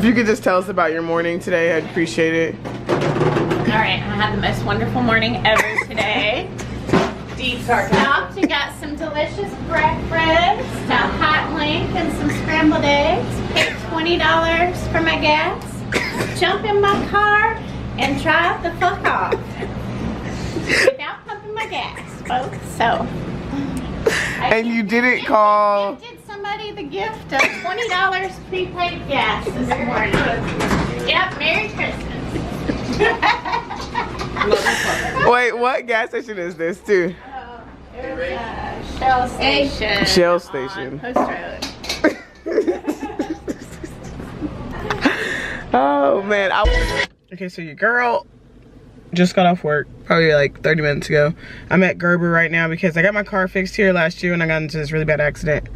If you could just tell us about your morning today, I'd appreciate it. Alright, I had the most wonderful morning ever today. Deep stopped and got some delicious breakfast, a hot link and some scrambled eggs. Paid $20 for my gas. Jump in my car and drive the fuck off. Without pumping my gas, folks. So. And you didn't call. Did somebody the gift of $20 prepaid gas this morning. Yep, Merry Christmas. Wait, what gas station is this too? There's a Shell station. Shell station. On Post Road. Oh man. Okay, so your girl just got off work probably like 30 minutes ago. I'm at gurrrl right now because I got my car fixed here last year when I got into this really bad accident.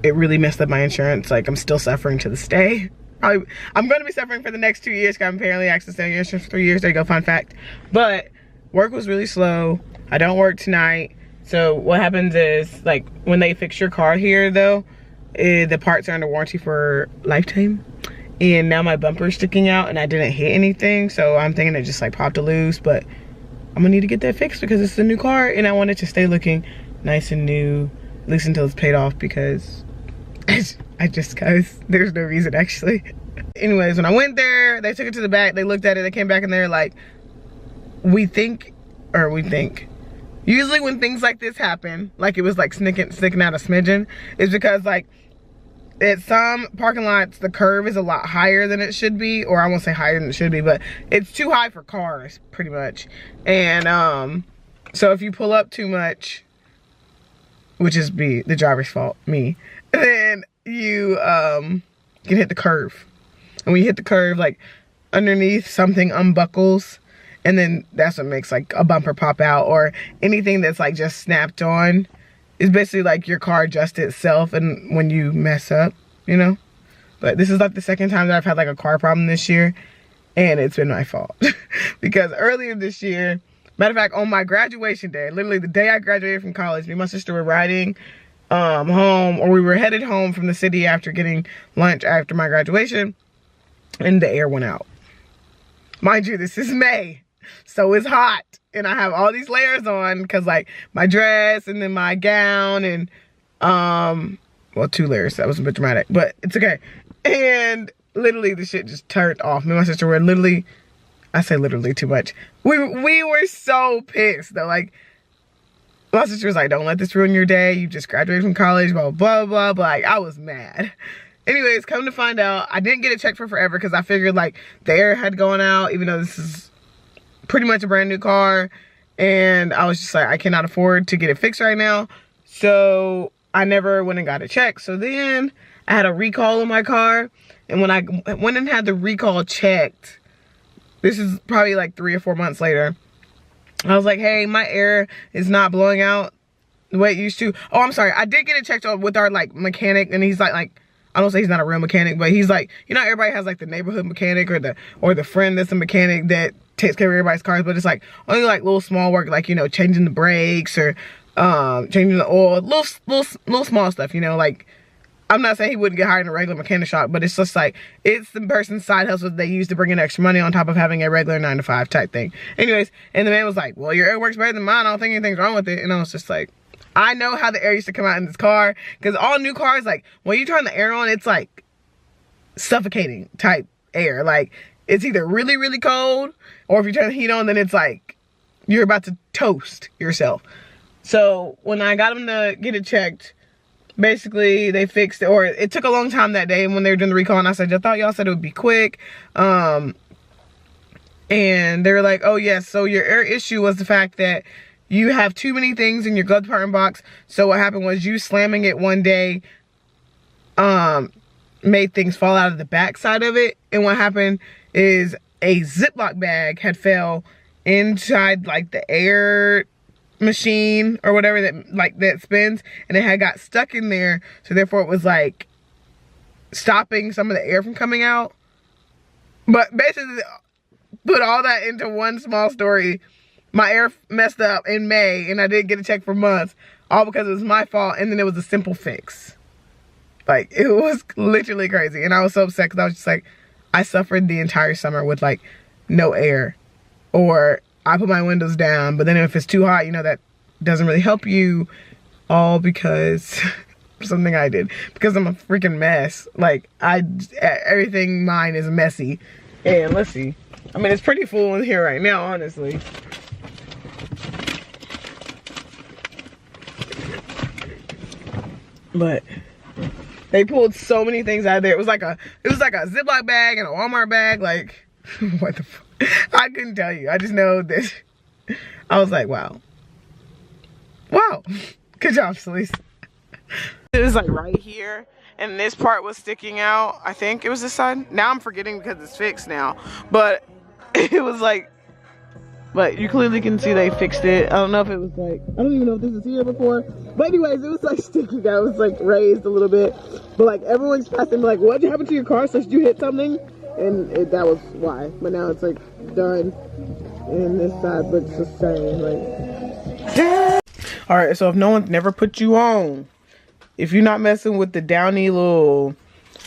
It really messed up my insurance. Like, I'm still suffering to this day. I'm going to be suffering for the next 2 years because I'm apparently accidentally insurance for 3 years. There you go, fun fact. But work was really slow. I don't work tonight. So what happens is, like, when they fix your car here though, the parts are under warranty for lifetime. And now my bumper's sticking out and I didn't hit anything. So I'm thinking it just like popped loose, but I'm gonna need to get that fixed because it's a new car and I want it to stay looking nice and new, at least until it's paid off, because cause there's no reason actually. Anyways, when I went there, they took it to the back, they looked at it, they came back and they're like, we think. Usually when things like this happen, like it was like sticking out a smidgen, is because like at some parking lots, the curve is a lot higher than it should be, or I won't say higher than it should be, but it's too high for cars, pretty much. And so if you pull up too much, which is the driver's fault, me, then you can hit the curve. And when you hit the curve, like underneath something unbuckles, and then that's what makes like a bumper pop out, or anything that's like just snapped on. It's basically like your car adjusts itself and when you mess up, you know? But this is like the second time that I've had like a car problem this year, and it's been my fault. Because earlier this year, matter of fact, on my graduation day, literally the day I graduated from college, me and my sister were riding home, or we were headed home from the city after getting lunch after my graduation, and the air went out. Mind you, this is May, so it's hot. And I have all these layers on because like my dress and then my gown and well, 2 layers. That was a bit dramatic, but it's okay. And literally the shit just turned off. Me and my sister were literally, I say literally too much. We were so pissed though. Like my sister was like, don't let this ruin your day. You just graduated from college, blah, blah, blah, blah. Like I was mad. Anyways, come to find out, I didn't get it checked for forever because I figured like the air had gone out, even though this is pretty much a brand new car, and I was just like, I cannot afford to get it fixed right now, so I never went and got it checked. So then I had a recall on my car, and when I went and had the recall checked, this is probably like 3 or 4 months later, I was like, hey, my air is not blowing out the way it used to. Oh, I'm sorry, I did get it checked with our like mechanic, and he's like I don't say he's not a real mechanic, but he's like, you know, everybody has like the neighborhood mechanic or the friend that's a mechanic that takes care of everybody's cars, but it's like only like little small work, like, you know, changing the brakes or changing the oil, little small stuff, you know. Like, I'm not saying he wouldn't get hired in a regular mechanic shop, but it's just like, it's the person's side hustle that they use to bring in extra money on top of having a regular 9-to-5 type thing. Anyways, and the man was like, well, your air works better than mine, I don't think anything's wrong with it. And I was just like, I know how the air used to come out in this car, because all new cars, like, when you turn the air on, it's like suffocating type air. Like, it's either really, really cold, or if you turn the heat on, then it's like you're about to toast yourself. So when I got them to get it checked, basically they fixed it, or it took a long time that day when they were doing the recall, and I said, I thought y'all said it would be quick. And they were like, oh yes, so your air issue was the fact that you have too many things in your glove compartment box. So what happened was you slamming it one day made things fall out of the back side of it. And what happened is a Ziploc bag had fell inside like the air machine or whatever that spins, and it had got stuck in there. So therefore it was like stopping some of the air from coming out. But basically, put all that into one small story. My air messed up in May, and I didn't get a check for months, all because it was my fault, and then it was a simple fix. Like, it was literally crazy. And I was so upset because I was just like, I suffered the entire summer with like no air. Or I put my windows down, but then if it's too hot, you know, that doesn't really help you. All because something I did. Because I'm a freaking mess. Like, everything mine is messy. And let's see. I mean, it's pretty full in here right now, honestly. But they pulled so many things out of there. It was like a Ziploc bag and a Walmart bag. Like, what the fuck? I couldn't tell you. I just know this. I was like, wow. Wow. Good job, Cealise. It was like right here. And this part was sticking out. I think it was this side. Now I'm forgetting because it's fixed now. But it was like, but you clearly can see they fixed it. I don't know if it was like, I don't even know if this was here before. But anyways, it was like sticking out. It was like raised a little bit. But like everyone's passing like, what happened to your car? So did you hit something? And that was why. But now it's like done. And this side looks the same. Like, alright, so if no one's never put you on, if you're not messing with the downy little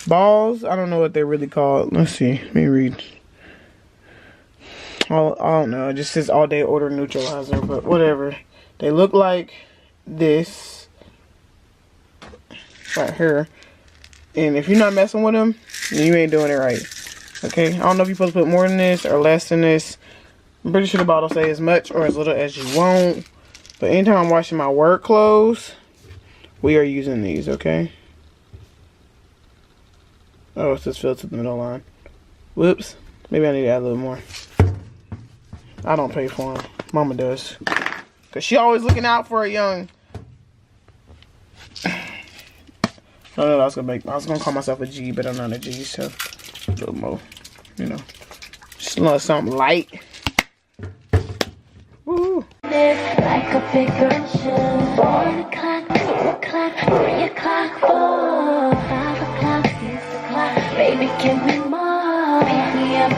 balls, I don't know what they're really called. Let's see. Let me read. I don't know. It just says all day odor neutralizer, but whatever. They look like this right here. And if you're not messing with them, then you ain't doing it right. Okay? I don't know if you're supposed to put more than this or less than this. I'm pretty sure the bottle say as much or as little as you want. But anytime I'm washing my work clothes, we are using these, okay? Oh, it says fill to the middle line. Whoops. Maybe I need to add a little more. I don't pay for them. Mama does. Because she always looking out for a young. No, I was gonna call myself a G, but I'm not a G, so a little more, you know. Just a little something light. Woo! Like a big girl should. 1 o'clock, 2 o'clock, 3 o'clock, 4, 5 o'clock, 6 o'clock. Baby, give me more. Pick me up,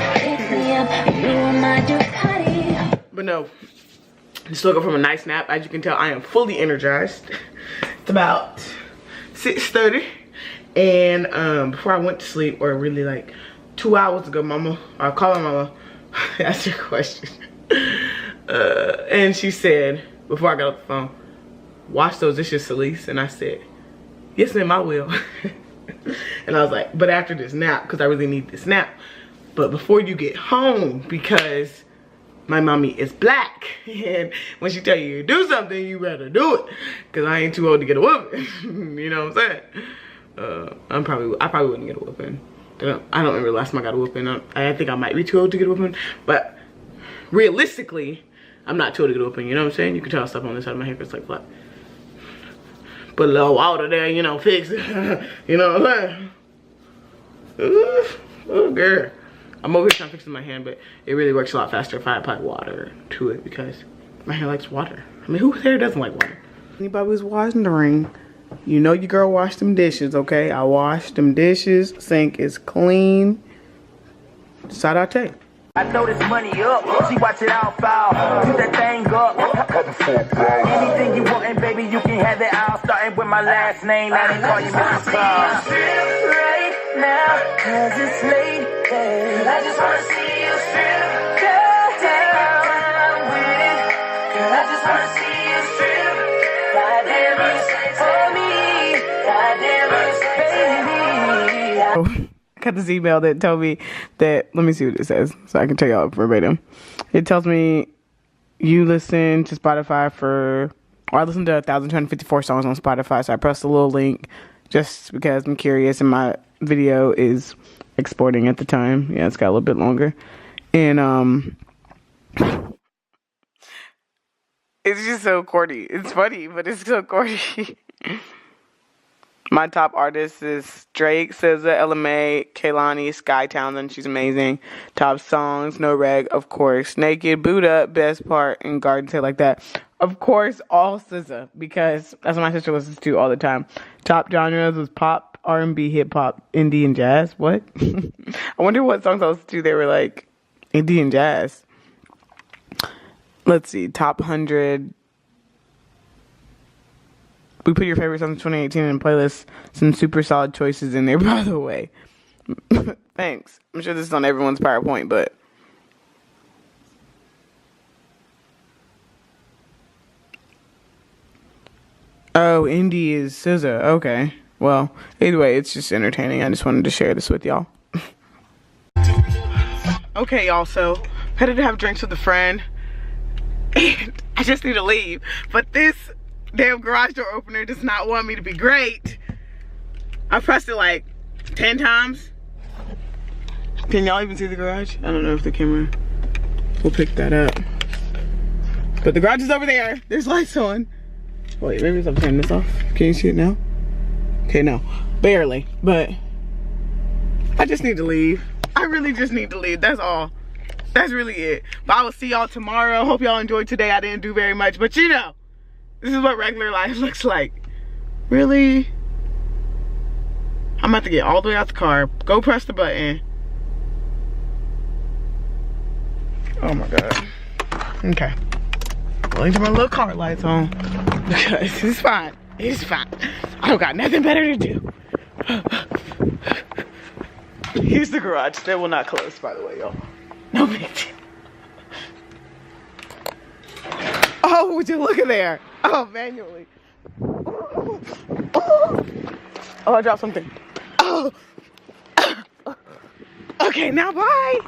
you and my Ducati. But no, just looking from a nice nap. As you can tell, I am fully energized. It's about 6:30, and before I went to sleep, or really like 2 hours ago, I called my mama, asked her a question. And she said, before I got off the phone, wash those dishes, Cealise. And I said, yes ma'am, I will. And I was like, but after this nap, because I really need this nap. But before you get home, because my mommy is black. And when she tell you to do something, you better do it. Because I ain't too old to get a whooping. You know what I'm saying? I probably wouldn't get a whooping. I don't remember the last time I got a whooping. I think I might be too old to get a whooping. But realistically, I'm not too old to get a whooping. You know what I'm saying? You can tell stuff on this side of my hair because it's like flat. Put a little water there, you know, fix it. You know what I'm saying? Oh, girl. I'm over here trying to fix it in my hand, but it really works a lot faster if I apply water to it because my hair likes water. I mean, whose hair doesn't like water? Anybody who's wondering, you know your girl washed them dishes, okay? I washed them dishes. Sink is clean. Shout out to you. I know this money up. She watch it all fall. Do that thing up. Anything you want, and baby, you can have it all. Starting with my last name, I didn't call you Mr. Claus. Right now, cause it's late. Girl, I just wanna see you strip. Girl, down with it. Girl, I just wanna see you strip. Goddamn, you say for me. Goddamn, you say, baby. I got this email that told me that, let me see what it says so I can tell y'all verbatim. It tells me you listen to Spotify or I listened to 1,254 songs on Spotify, so I pressed a little link just because I'm curious and my video is exporting at the time. Yeah, it's got a little bit longer. And it's just so corny. It's funny, but it's so corny. My top artists is Drake, SZA, LMA, Kehlani, Sky Townsend. She's amazing. Top songs, No Reg, of course. Naked, Buddha, Best Part, and Garden State Like That. Of course, all SZA, because that's what my sister listens to all the time. Top genres was pop, R&B, hip-hop, indie, and jazz. What? I wonder what songs I listened to. They were like indie and jazz. Let's see. Top 100 We put your favorite songs of 2018 in a playlist. Some super solid choices in there, by the way. Thanks. I'm sure this is on everyone's PowerPoint, but... Oh, indie is SZA. Okay. Well, either way, it's just entertaining. I just wanted to share this with y'all. Okay, y'all, so headed to have drinks with a friend. And I just need to leave. But this damn garage door opener does not want me to be great. I pressed it like 10 times. Can y'all even see the garage? I don't know if the camera will pick that up. But the garage is over there. There's lights on. Wait, maybe I'm turning this off. Can you see it now? Okay, no. Barely. But I just need to leave. I really just need to leave. That's all. That's really it. But I will see y'all tomorrow. Hope y'all enjoyed today. I didn't do very much. But you know, this is what regular life looks like. Really? I'm about to get all the way out the car. Go press the button. Oh my God. Okay. Going to my little car lights on. Because it's fine. It's fine. I don't got nothing better to do. Here's the garage. That will not close, by the way, y'all. No big deal. Oh, would you look at there? Oh, manually. Oh, I dropped something. Oh. Okay, now bye.